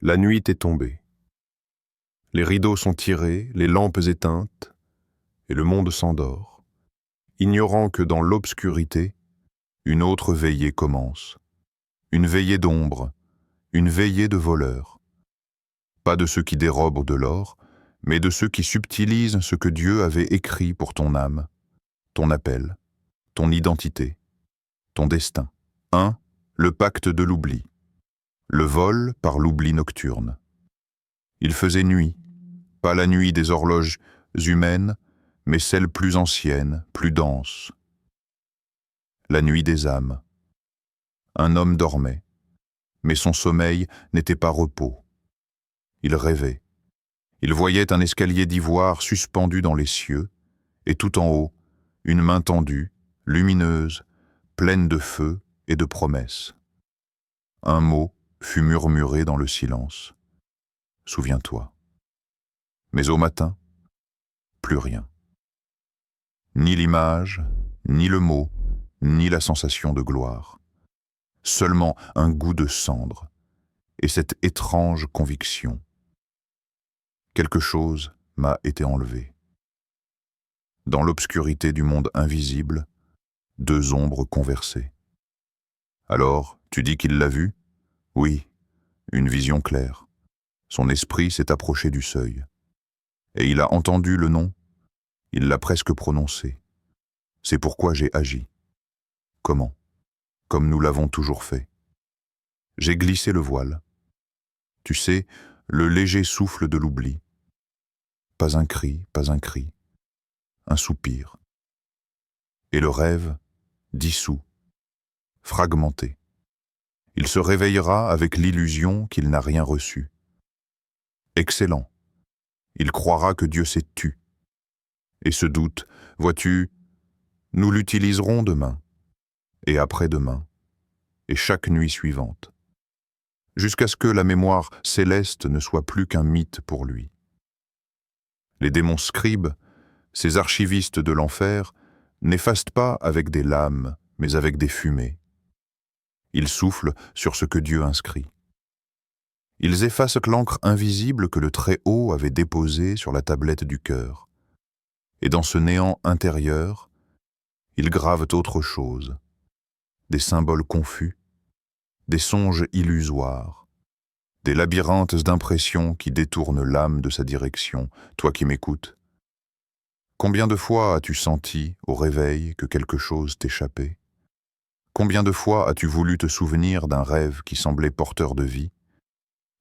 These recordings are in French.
La nuit est tombée. Les rideaux sont tirés, les lampes éteintes, et le monde s'endort, ignorant que dans l'obscurité, une autre veillée commence. Une veillée d'ombre, une veillée de voleurs. Pas de ceux qui dérobent de l'or, mais de ceux qui subtilisent ce que Dieu avait écrit pour ton âme, ton appel, ton identité, ton destin. 1. Le pacte de l'oubli. Le vol par l'oubli nocturne. Il faisait nuit, pas la nuit des horloges humaines, mais celle plus ancienne, plus dense. La nuit des âmes. Un homme dormait, mais son sommeil n'était pas repos. Il rêvait. Il voyait un escalier d'ivoire suspendu dans les cieux, et tout en haut, une main tendue, lumineuse, pleine de feu et de promesses. Un mot fut murmuré dans le silence. Souviens-toi. Mais au matin, plus rien. Ni l'image, ni le mot, ni la sensation de gloire. Seulement un goût de cendre, et cette étrange conviction. Quelque chose m'a été enlevé. Dans l'obscurité du monde invisible, deux ombres conversaient. Alors, tu dis qu'il l'a vu? Oui, une vision claire. Son esprit s'est approché du seuil. Et il a entendu le nom. Il l'a presque prononcé. C'est pourquoi j'ai agi. Comment? Comme nous l'avons toujours fait. J'ai glissé le voile. Tu sais, le léger souffle de l'oubli. Pas un cri, un soupir. Et le rêve, dissous, fragmenté. Il se réveillera avec l'illusion qu'il n'a rien reçu. Excellent. Il croira que Dieu s'est tu. Et ce doute, vois-tu, nous l'utiliserons demain, et après-demain, et chaque nuit suivante, jusqu'à ce que la mémoire céleste ne soit plus qu'un mythe pour lui. Les démons scribes, ces archivistes de l'enfer, n'effacent pas avec des lames, mais avec des fumées. Ils soufflent sur ce que Dieu inscrit. Ils effacent l'encre invisible que le Très-Haut avait déposée sur la tablette du cœur. Et dans ce néant intérieur, ils gravent autre chose, des symboles confus, des songes illusoires, des labyrinthes d'impressions qui détournent l'âme de sa direction, toi qui m'écoutes. Combien de fois as-tu senti, au réveil, que quelque chose t'échappait? Combien de fois as-tu voulu te souvenir d'un rêve qui semblait porteur de vie,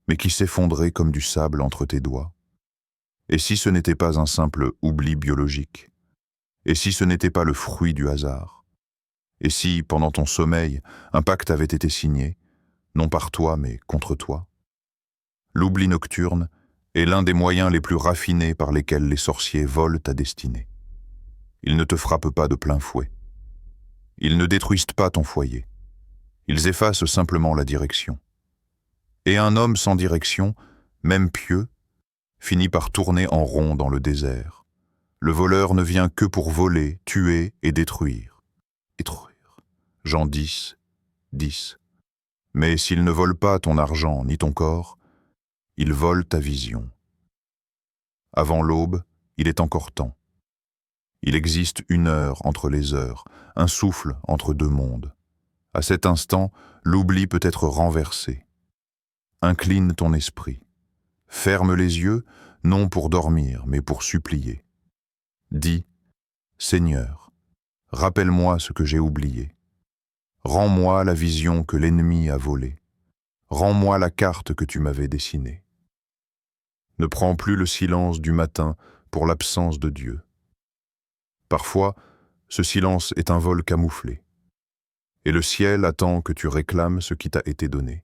mais qui s'effondrait comme du sable entre tes doigts? Et si ce n'était pas un simple oubli biologique? Et si ce n'était pas le fruit du hasard? Et si, pendant ton sommeil, un pacte avait été signé, non par toi, mais contre toi? L'oubli nocturne est l'un des moyens les plus raffinés par lesquels les sorciers volent ta destinée. Ils ne te frappent pas de plein fouet. Ils ne détruisent pas ton foyer. Ils effacent simplement la direction. Et un homme sans direction, même pieux, finit par tourner en rond dans le désert. Le voleur ne vient que pour voler, tuer et détruire. Détruire. Jean 10, 10. Mais s'il ne vole pas ton argent ni ton corps, il vole ta vision. Avant l'aube, il est encore temps. Il existe une heure entre les heures, un souffle entre deux mondes. À cet instant, l'oubli peut être renversé. Incline ton esprit. Ferme les yeux, non pour dormir, mais pour supplier. Dis, Seigneur, rappelle-moi ce que j'ai oublié. Rends-moi la vision que l'ennemi a volée. Rends-moi la carte que tu m'avais dessinée. Ne prends plus le silence du matin pour l'absence de Dieu. Parfois, ce silence est un vol camouflé, et le ciel attend que tu réclames ce qui t'a été donné.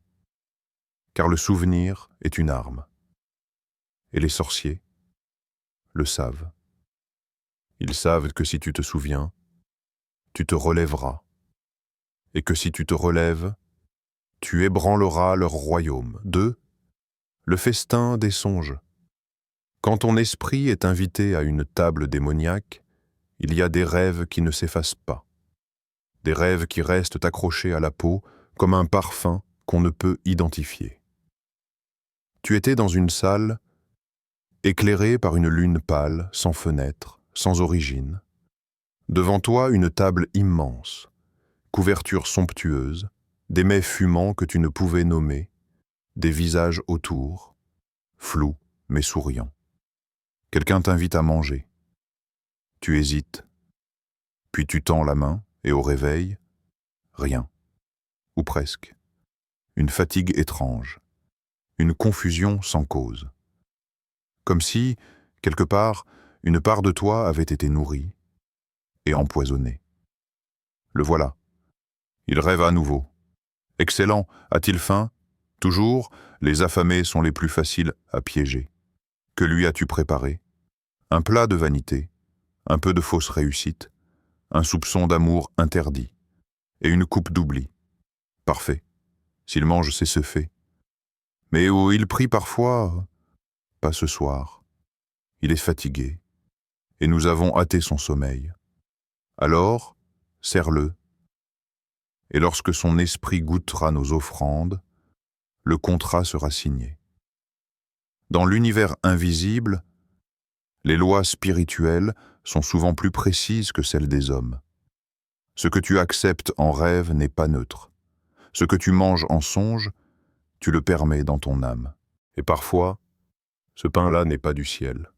Car le souvenir est une arme, et les sorciers le savent. Ils savent que si tu te souviens, tu te relèveras, et que si tu te relèves, tu ébranleras leur royaume. 2. Le festin des songes. Quand ton esprit est invité à une table démoniaque, il y a des rêves qui ne s'effacent pas, des rêves qui restent accrochés à la peau comme un parfum qu'on ne peut identifier. Tu étais dans une salle, éclairée par une lune pâle, sans fenêtre, sans origine. Devant toi, une table immense, couverture somptueuse, des mets fumants que tu ne pouvais nommer, des visages autour, flous mais souriants. Quelqu'un t'invite à manger. Tu hésites, puis tu tends la main et au réveil, rien, ou presque. Une fatigue étrange, une confusion sans cause. Comme si, quelque part, une part de toi avait été nourrie et empoisonnée. Le voilà. Il rêve à nouveau. Excellent, a-t-il faim? Toujours, les affamés sont les plus faciles à piéger. Que lui as-tu préparé? Un plat de vanité, un peu de fausse réussite, un soupçon d'amour interdit, et une coupe d'oubli. Parfait. S'il mange, c'est ce fait. Mais où il prie parfois, pas ce soir. Il est fatigué, et nous avons hâté son sommeil. Alors, serre-le, et lorsque son esprit goûtera nos offrandes, le contrat sera signé. Dans l'univers invisible, les lois spirituelles sont souvent plus précises que celles des hommes. Ce que tu acceptes en rêve n'est pas neutre. Ce que tu manges en songe, tu le permets dans ton âme. Et parfois, ce pain-là n'est pas du ciel.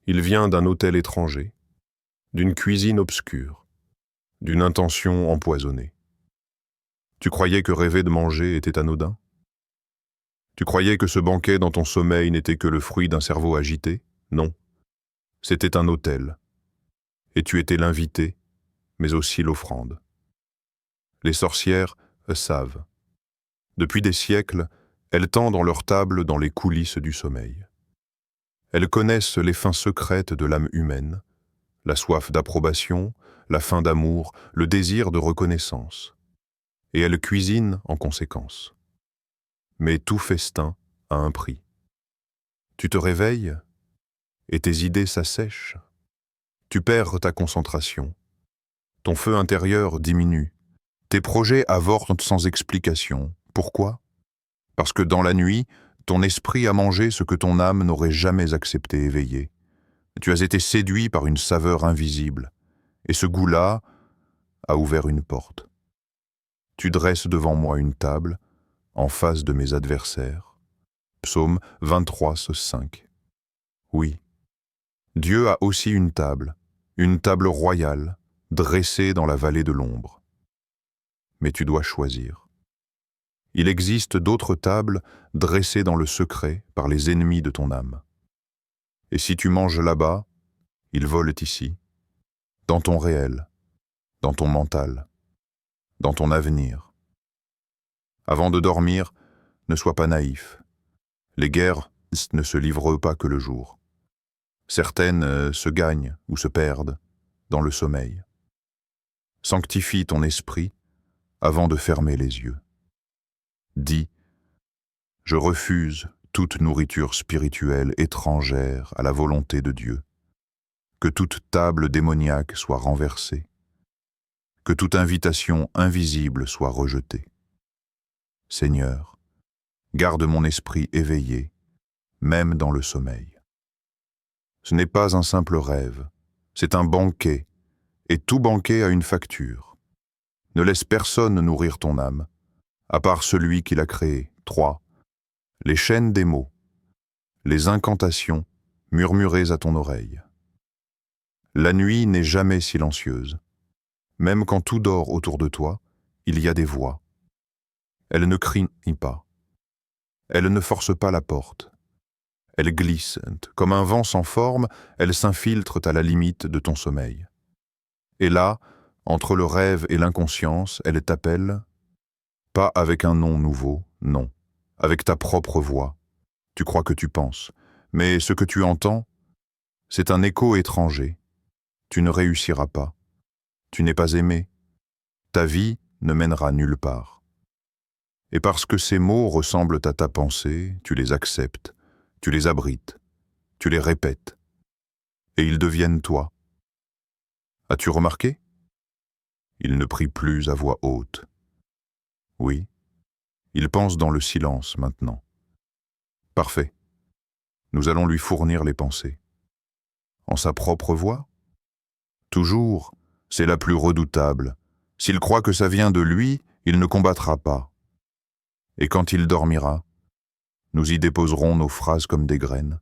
Il vient d'un hôtel étranger, d'une cuisine obscure, d'une intention empoisonnée. Tu croyais que rêver de manger était anodin? Tu croyais que ce banquet dans ton sommeil n'était que le fruit d'un cerveau agité? Non. C'était un autel. Et tu étais l'invité, mais aussi l'offrande. Les sorcières savent. Depuis des siècles, elles tendent leur table dans les coulisses du sommeil. Elles connaissent les fins secrètes de l'âme humaine, la soif d'approbation, la faim d'amour, le désir de reconnaissance. Et elles cuisinent en conséquence. Mais tout festin a un prix. Tu te réveilles et tes idées s'assèchent. Tu perds ta concentration. Ton feu intérieur diminue. Tes projets avortent sans explication. Pourquoi? Parce que dans la nuit, ton esprit a mangé ce que ton âme n'aurait jamais accepté éveillé. Tu as été séduit par une saveur invisible, et ce goût-là a ouvert une porte. Tu dresses devant moi une table, en face de mes adversaires. Psaume 23, 5. Oui, Dieu a aussi une table royale, dressée dans la vallée de l'ombre. Mais tu dois choisir. Il existe d'autres tables dressées dans le secret par les ennemis de ton âme. Et si tu manges là-bas, ils volent ici, dans ton réel, dans ton mental, dans ton avenir. Avant de dormir, ne sois pas naïf. Les guerres ne se livrent pas que le jour. Certaines se gagnent ou se perdent dans le sommeil. Sanctifie ton esprit avant de fermer les yeux. Dis, je refuse toute nourriture spirituelle étrangère à la volonté de Dieu. Que toute table démoniaque soit renversée. Que toute invitation invisible soit rejetée. Seigneur, garde mon esprit éveillé, même dans le sommeil. Ce n'est pas un simple rêve, c'est un banquet, et tout banquet a une facture. Ne laisse personne nourrir ton âme, à part celui qui l'a créée. 3. Les chaînes des mots, les incantations murmurées à ton oreille. La nuit n'est jamais silencieuse. Même quand tout dort autour de toi, il y a des voix. Elles ne crient pas. Elles ne forcent pas la porte. Elles glissent. Comme un vent sans forme, elles s'infiltrent à la limite de ton sommeil. Et là, entre le rêve et l'inconscience, elles t'appellent, pas avec un nom nouveau, non, avec ta propre voix. Tu crois que tu penses, mais ce que tu entends, c'est un écho étranger. Tu ne réussiras pas. Tu n'es pas aimé. Ta vie ne mènera nulle part. Et parce que ces mots ressemblent à ta pensée, tu les acceptes, tu les abrites, tu les répètes, et ils deviennent toi. As-tu remarqué? Ils ne prient plus à voix haute. Oui, ils pensent dans le silence maintenant. Parfait. Nous allons lui fournir les pensées. En sa propre voix? Toujours, c'est la plus redoutable. S'il croit que ça vient de lui, il ne combattra pas. Et quand il dormira, nous y déposerons nos phrases comme des graines.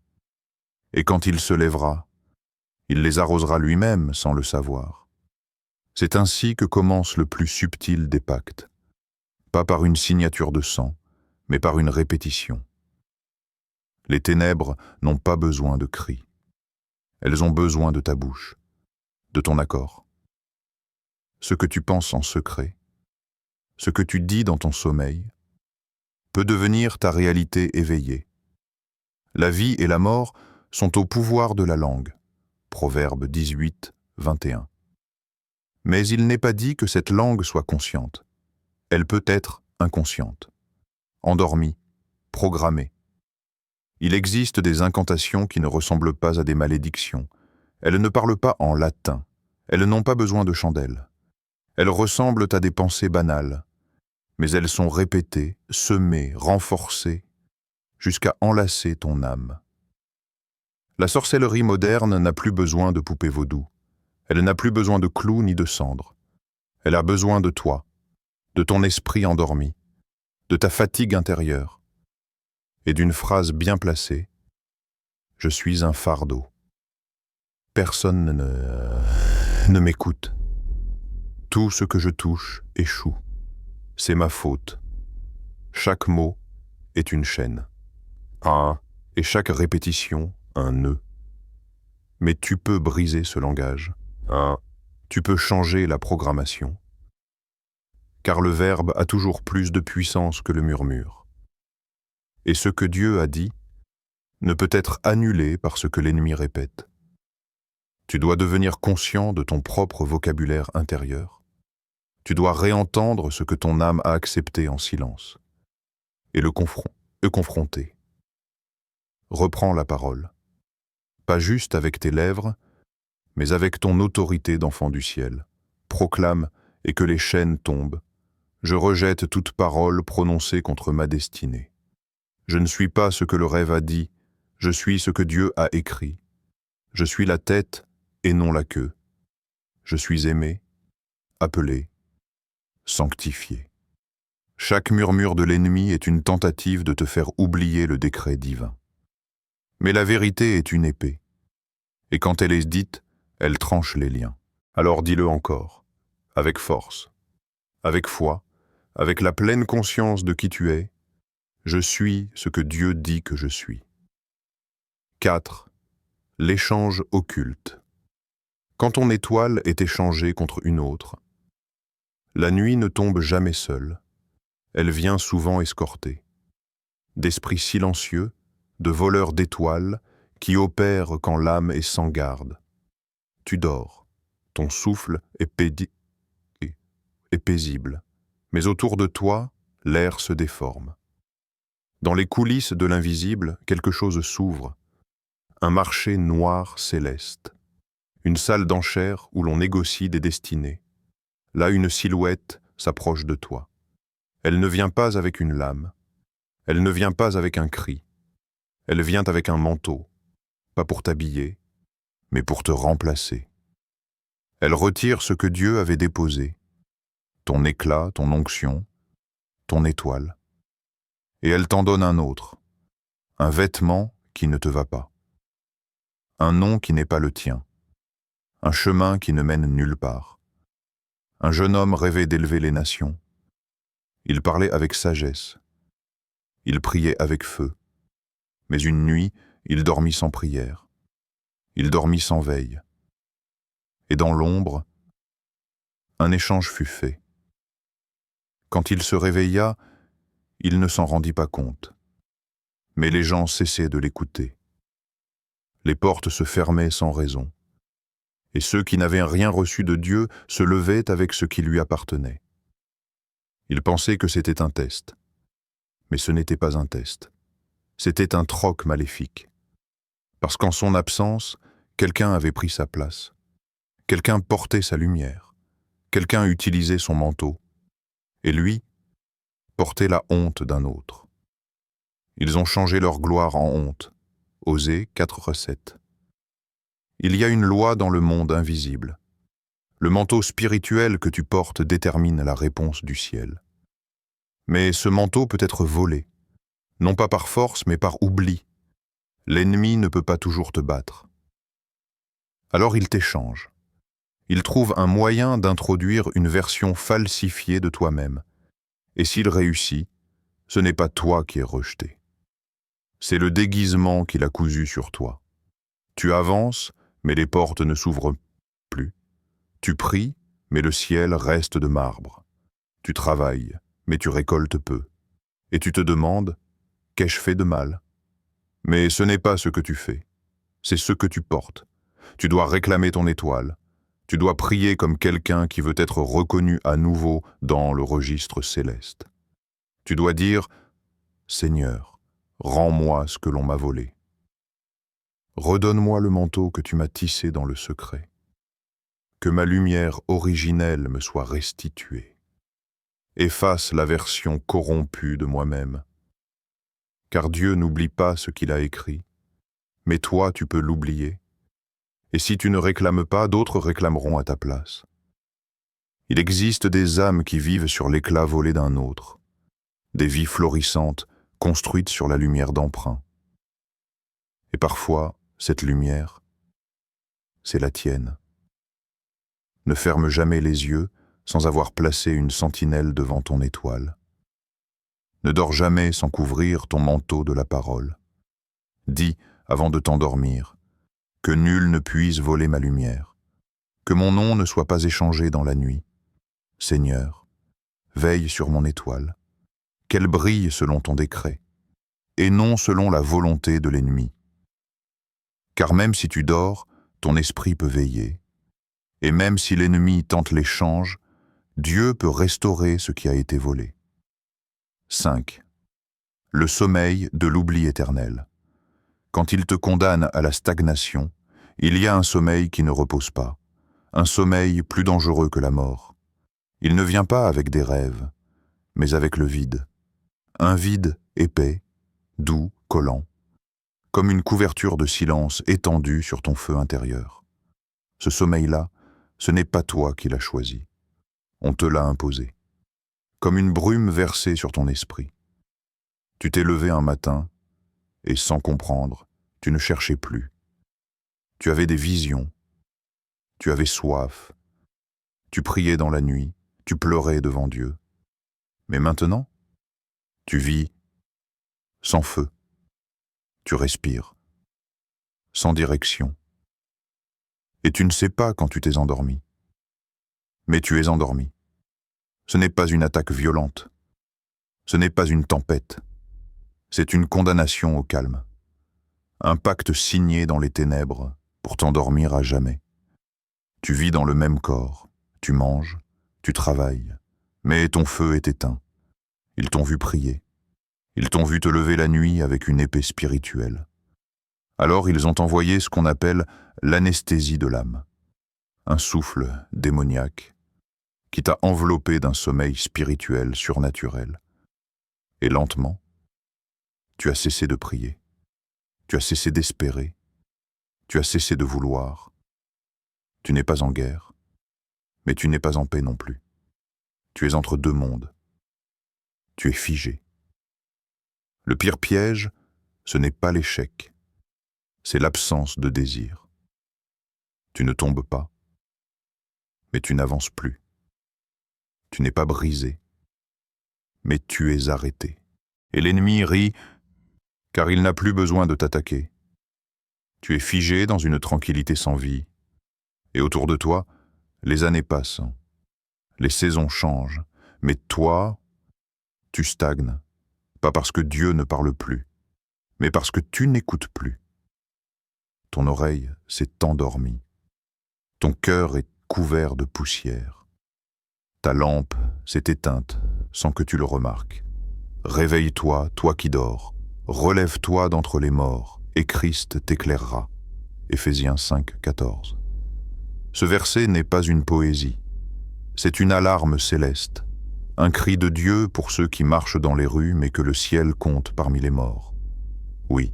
Et quand il se lèvera, il les arrosera lui-même sans le savoir. C'est ainsi que commence le plus subtil des pactes. Pas par une signature de sang, mais par une répétition. Les ténèbres n'ont pas besoin de cris. Elles ont besoin de ta bouche, de ton accord. Ce que tu penses en secret, ce que tu dis dans ton sommeil, peut devenir ta réalité éveillée. La vie et la mort sont au pouvoir de la langue. Proverbe 18, 21. Mais il n'est pas dit que cette langue soit consciente. Elle peut être inconsciente, endormie, programmée. Il existe des incantations qui ne ressemblent pas à des malédictions. Elles ne parlent pas en latin. Elles n'ont pas besoin de chandelle. Elles ressemblent à des pensées banales, mais elles sont répétées, semées, renforcées, jusqu'à enlacer ton âme. La sorcellerie moderne n'a plus besoin de poupées vaudou. Elle n'a plus besoin de clous ni de cendres. Elle a besoin de toi, de ton esprit endormi, de ta fatigue intérieure, et d'une phrase bien placée, « Je suis un fardeau ». Personne ne m'écoute. Tout ce que je touche échoue. C'est ma faute. Chaque mot est une chaîne. Et chaque répétition, un nœud. Mais tu peux briser ce langage. Tu peux changer la programmation. Car le verbe a toujours plus de puissance que le murmure. Et ce que Dieu a dit ne peut être annulé par ce que l'ennemi répète. Tu dois devenir conscient de ton propre vocabulaire intérieur. Tu dois réentendre ce que ton âme a accepté en silence et le confronter. Reprends la parole, pas juste avec tes lèvres, mais avec ton autorité d'enfant du ciel. Proclame et que les chaînes tombent. Je rejette toute parole prononcée contre ma destinée. Je ne suis pas ce que le rêve a dit, je suis ce que Dieu a écrit. Je suis la tête et non la queue. Je suis aimé, appelé, sanctifié. Chaque murmure de l'ennemi est une tentative de te faire oublier le décret divin. Mais la vérité est une épée, et quand elle est dite, elle tranche les liens. Alors dis-le encore, avec force, avec foi, avec la pleine conscience de qui tu es. Je suis ce que Dieu dit que je suis. 4. L'échange occulte. Quand ton étoile est échangée contre une autre, la nuit ne tombe jamais seule. Elle vient souvent escortée. D'esprits silencieux, de voleurs d'étoiles qui opèrent quand l'âme est sans garde. Tu dors, ton souffle est paisible, mais autour de toi, l'air se déforme. Dans les coulisses de l'invisible, quelque chose s'ouvre, un marché noir céleste, une salle d'enchères où l'on négocie des destinées. Là, une silhouette s'approche de toi. Elle ne vient pas avec une lame, elle ne vient pas avec un cri, elle vient avec un manteau, pas pour t'habiller, mais pour te remplacer. Elle retire ce que Dieu avait déposé, ton éclat, ton onction, ton étoile, et elle t'en donne un autre, un vêtement qui ne te va pas, un nom qui n'est pas le tien, un chemin qui ne mène nulle part. Un jeune homme rêvait d'élever les nations. Il parlait avec sagesse. Il priait avec feu. Mais une nuit, il dormit sans prière. Il dormit sans veille. Et dans l'ombre, un échange fut fait. Quand il se réveilla, il ne s'en rendit pas compte. Mais les gens cessaient de l'écouter. Les portes se fermaient sans raison. Et ceux qui n'avaient rien reçu de Dieu se levaient avec ce qui lui appartenait. Il pensait que c'était un test. Mais ce n'était pas un test. C'était un troc maléfique. Parce qu'en son absence, quelqu'un avait pris sa place. Quelqu'un portait sa lumière. Quelqu'un utilisait son manteau. Et lui portait la honte d'un autre. Ils ont changé leur gloire en honte. Osée 4:7. Il y a une loi dans le monde invisible. Le manteau spirituel que tu portes détermine la réponse du ciel. Mais ce manteau peut être volé, non pas par force, mais par oubli. L'ennemi ne peut pas toujours te battre. Alors il t'échange. Il trouve un moyen d'introduire une version falsifiée de toi-même. Et s'il réussit, ce n'est pas toi qui es rejeté. C'est le déguisement qu'il a cousu sur toi. Tu avances, mais les portes ne s'ouvrent plus. Tu pries, mais le ciel reste de marbre. Tu travailles, mais tu récoltes peu. Et tu te demandes, qu'ai-je fait de mal? Mais ce n'est pas ce que tu fais, c'est ce que tu portes. Tu dois réclamer ton étoile. Tu dois prier comme quelqu'un qui veut être reconnu à nouveau dans le registre céleste. Tu dois dire, Seigneur, rends-moi ce que l'on m'a volé. Redonne-moi le manteau que tu m'as tissé dans le secret. Que ma lumière originelle me soit restituée. Efface la version corrompue de moi-même. Car Dieu n'oublie pas ce qu'il a écrit, mais toi tu peux l'oublier. Et si tu ne réclames pas, d'autres réclameront à ta place. Il existe des âmes qui vivent sur l'éclat volé d'un autre, des vies florissantes construites sur la lumière d'emprunt. Et parfois, cette lumière, c'est la tienne. Ne ferme jamais les yeux sans avoir placé une sentinelle devant ton étoile. Ne dors jamais sans couvrir ton manteau de la parole. Dis, avant de t'endormir, que nul ne puisse voler ma lumière, que mon nom ne soit pas échangé dans la nuit. Seigneur, veille sur mon étoile, qu'elle brille selon ton décret, et non selon la volonté de l'ennemi. Car même si tu dors, ton esprit peut veiller, et même si l'ennemi tente l'échange, Dieu peut restaurer ce qui a été volé. 5. Le sommeil de l'oubli éternel. Quand il te condamne à la stagnation, il y a un sommeil qui ne repose pas, un sommeil plus dangereux que la mort. Il ne vient pas avec des rêves, mais avec le vide. Un vide épais, doux, collant, comme une couverture de silence étendue sur ton feu intérieur. Ce sommeil-là, ce n'est pas toi qui l'as choisi. On te l'a imposé, comme une brume versée sur ton esprit. Tu t'es levé un matin, et sans comprendre, tu ne cherchais plus. Tu avais des visions, tu avais soif, tu priais dans la nuit, tu pleurais devant Dieu. Mais maintenant, tu vis sans feu, tu respires, sans direction. Et tu ne sais pas quand tu t'es endormi. Mais tu es endormi. Ce n'est pas une attaque violente, ce n'est pas une tempête, c'est une condamnation au calme. Un pacte signé dans les ténèbres pour t'endormir à jamais. Tu vis dans le même corps, tu manges, tu travailles, mais ton feu est éteint. Ils t'ont vu prier. Ils t'ont vu te lever la nuit avec une épée spirituelle. Alors ils ont envoyé ce qu'on appelle l'anesthésie de l'âme, un souffle démoniaque qui t'a enveloppé d'un sommeil spirituel surnaturel. Et lentement, tu as cessé de prier. Tu as cessé d'espérer, tu as cessé de vouloir. Tu n'es pas en guerre, mais tu n'es pas en paix non plus. Tu es entre deux mondes. Tu es figé. Le pire piège, ce n'est pas l'échec, c'est l'absence de désir. Tu ne tombes pas, mais tu n'avances plus. Tu n'es pas brisé, mais tu es arrêté. Et l'ennemi rit, car il n'a plus besoin de t'attaquer. Tu es figé dans une tranquillité sans vie. Et autour de toi, les années passent. Les saisons changent. Mais toi, tu stagnes. Pas parce que Dieu ne parle plus, mais parce que tu n'écoutes plus. Ton oreille s'est endormie. Ton cœur est couvert de poussière. Ta lampe s'est éteinte sans que tu le remarques. Réveille-toi, toi qui dors. Relève-toi d'entre les morts, et Christ t'éclairera. Éphésiens 5, 14. Ce verset n'est pas une poésie, c'est une alarme céleste. un cri de Dieu pour ceux qui marchent dans les rues mais que le ciel compte parmi les morts. Oui,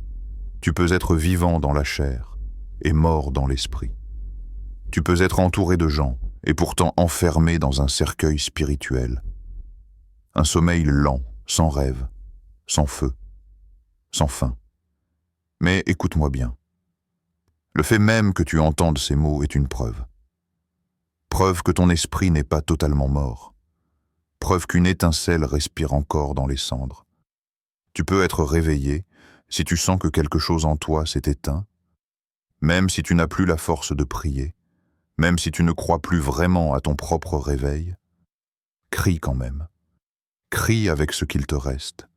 tu peux être vivant dans la chair et mort dans l'esprit. Tu peux être entouré de gens et pourtant enfermé dans un cercueil spirituel. Un sommeil lent, sans rêve, sans feu, sans fin. Mais écoute-moi bien. Le fait même que tu entendes ces mots est une preuve. Preuve que ton esprit n'est pas totalement mort. Preuve qu'une étincelle respire encore dans les cendres. Tu peux être réveillé si tu sens que quelque chose en toi s'est éteint, même si tu n'as plus la force de prier, même si tu ne crois plus vraiment à ton propre réveil. Crie quand même. Crie avec ce qu'il te reste,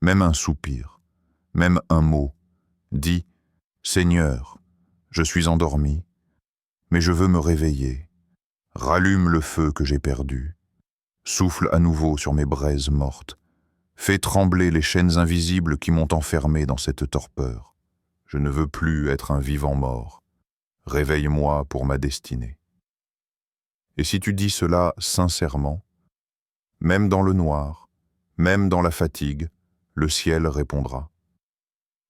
même un soupir, même un mot. Dis « Seigneur, je suis endormi, mais je veux me réveiller. Rallume le feu que j'ai perdu. Souffle à nouveau sur mes braises mortes. Fais trembler les chaînes invisibles qui m'ont enfermé dans cette torpeur. Je ne veux plus être un vivant mort. Réveille-moi pour ma destinée. » Et si tu dis cela sincèrement, même dans le noir, même dans la fatigue, le ciel répondra.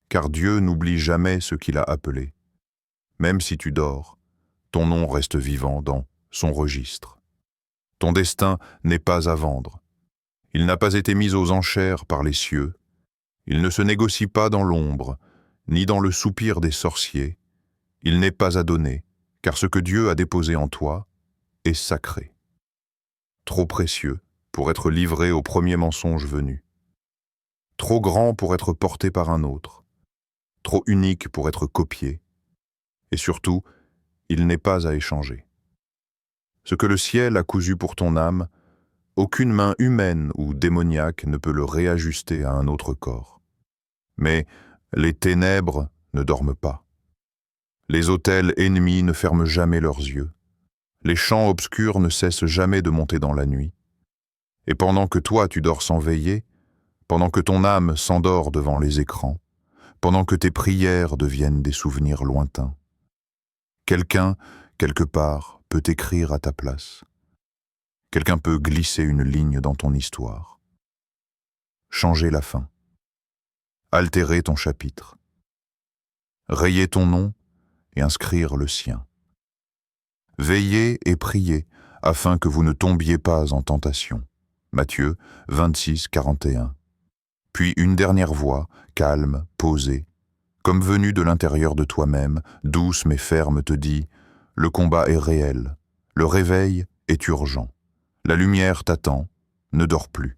Car Dieu n'oublie jamais ce qu'il a appelé. Même si tu dors, ton nom reste vivant dans son registre. Ton destin n'est pas à vendre. Il n'a pas été mis aux enchères par les cieux. Il ne se négocie pas dans l'ombre, ni dans le soupir des sorciers. Il n'est pas à donner, car ce que Dieu a déposé en toi est sacré. Trop précieux pour être livré au premier mensonge venu. Trop grand pour être porté par un autre. Trop unique pour être copié. Et surtout, il n'est pas à échanger. Ce que le ciel a cousu pour ton âme, aucune main humaine ou démoniaque ne peut le réajuster à un autre corps. Mais les ténèbres ne dorment pas. Les autels ennemis ne ferment jamais leurs yeux. Les champs obscurs ne cessent jamais de monter dans la nuit. Et pendant que toi tu dors sans veiller, pendant que ton âme s'endort devant les écrans, pendant que tes prières deviennent des souvenirs lointains, quelqu'un, quelque part, peut écrire à ta place. Quelqu'un peut glisser une ligne dans ton histoire. Changer la fin. Altérer ton chapitre. Rayer ton nom et inscrire le sien. Veillez et priez afin que vous ne tombiez pas en tentation. Matthieu 26, 41. Puis une dernière voix, calme, posée, comme venue de l'intérieur de toi-même, douce mais ferme, te dit « Le combat est réel, le réveil est urgent, la lumière t'attend, ne dors plus. »